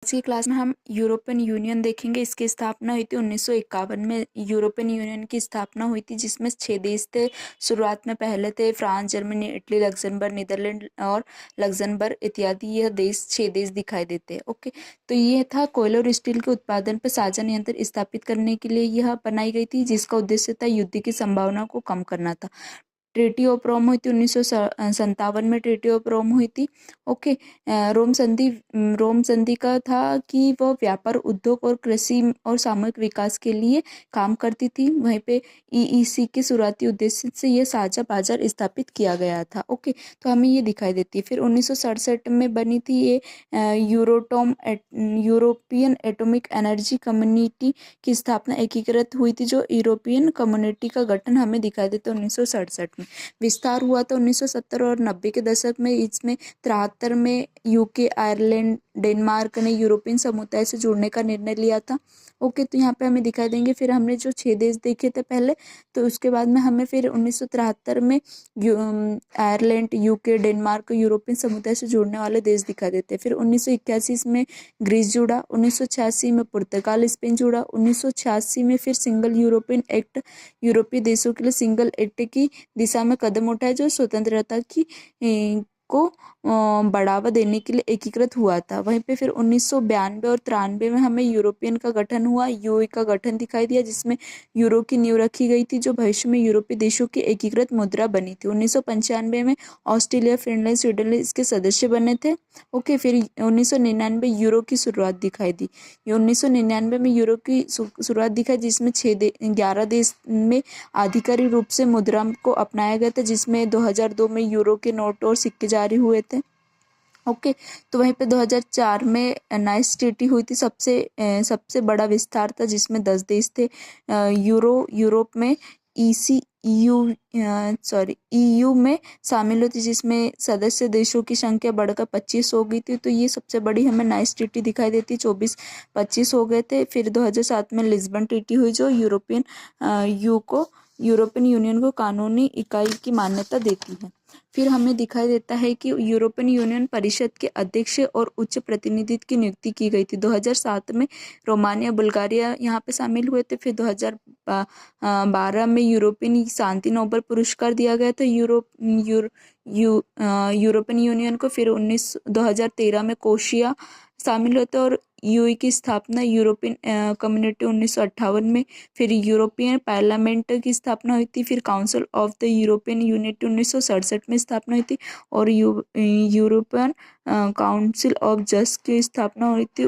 आज की क्लास में हम यूरोपियन यूनियन देखेंगे। इसकी स्थापना हुई थी 1951 में। यूरोपियन यूनियन की स्थापना हुई थी जिसमें 6 देश थे। शुरुआत में पहले थे France, Germany, Italy, Luxembourg, Netherland और लग्जमबर्ग इत्यादि। यह देश 6 देश दिखाई देते हैं। ओके, तो ये था कोयले और स्टील के उत्पादन पर साझा नियंत्रण स्थापित करने के लिए यह बनाई गई थी, जिसका उद्देश्य था युद्ध की संभावना को कम करना था। ट्रीटी ऑफ रोम हुई थी 1957 में। ट्रीटी ऑफ रोम हुई थी। ओके, रोम संधि का था कि वह व्यापार, उद्योग और कृषि और सामूहिक विकास के लिए काम करती थी। वहीं पे ईईसी के शुरुआती उद्देश्य से यह साझा बाजार स्थापित किया गया था। ओके, तो हमें ये दिखाई देती है। फिर 1967 में बनी थी ये यूरोपियन एटॉमिक एनर्जी कम्युनिटी की स्थापना एकीकृत हुई थी। जो यूरोपियन कम्युनिटी का गठन हमें दिखाई देता है 1967 में। विस्तार हुआ था 1970 और 90 के दशक में। इसमें 73 में यूके, आयरलैंड, डेनमार्क ने यूरोपियन समुदाय से जुड़ने का निर्णय लिया था। ओके, तो यहाँ पे हमें दिखाई देंगे। फिर हमने जो 6 देश देखे थे पहले, तो उसके बाद में हमें फिर 1973 में आयरलैंड, यूके, डेनमार्क यूरोपियन समुदाय से जुड़ने वाले देश दिखाई देते हैं। फिर 1981 में ग्रीस जुड़ा, 1986 में पुर्तगाल, स्पेन जुड़ा, 1986 में फिर सिंगल यूरोपियन एक्ट यूरोपीय देशों के लिए सिंगल एक्ट की दिशा में कदम उठाए, जो स्वतंत्रता की को बढ़ावा देने के लिए एकीकृत हुआ था। वहीं पे फिर 1992 और 93 में हमें यूरोपियन का गठन हुआ, यूए का गठन दिखाई दिया, जिसमें यूरो की नींव रखी गई थी, जो भविष्य में यूरोपीय देशों की एकीकृत मुद्रा बनी थी। 1995 में ऑस्ट्रेलिया, फिनलैंड, स्वीडन इसके सदस्य बने थे। ओके, फिर 1999 यूरो की शुरुआत दिखाई दी। ये 1999 में यूरो की शुरुआत दिखाई, जिसमें 11 देश में आधिकारिक रूप से मुद्रा को अपनाया गया था, जिसमें 2002 में यूरो के नोट और सिक्के जारी हुए थे। ओके, तो वहीं पे 2004 में नाइस ट्रीटी हुई थी। सबसे बड़ा विस्तार था, जिसमें 10 देश थे। यूरोप में ईयू में शामिल हुई थी, जिसमें सदस्य देशों की संख्या बढ़कर 25 हो गई थी। तो ये सबसे बड़ी हमें नाइस ट्रीटी दिखाई देती। 24-25 हो गए थे। फिर 2007 में लिस्बन ट्रीटी हुई, जो यूरोपियन यूनियन को कानूनी इकाई की मान्यता देती है। फिर हमें दिखाई देता है कि यूरोपियन यूनियन परिषद के अध्यक्ष और उच्च प्रतिनिधित्व की नियुक्ति की गई थी। 2007 में रोमानिया, बुल्गारिया यहाँ पे शामिल हुए थे। फिर 2012 में यूरोपियन शांति नोबेल पुरस्कार दिया गया था यूरोपियन यूनियन को। फिर 2013 में कोशिया शामिल होते और यूई की स्थापना यूरोपियन कम्युनिटी 1958 में। फिर यूरोपियन पार्लियामेंट की स्थापना हुई थी। फिर council of the European unity 1967 में स्थापना हुई थी और यूरोपियन काउंसिल ऑफ जस्ट की स्थापना हुई थी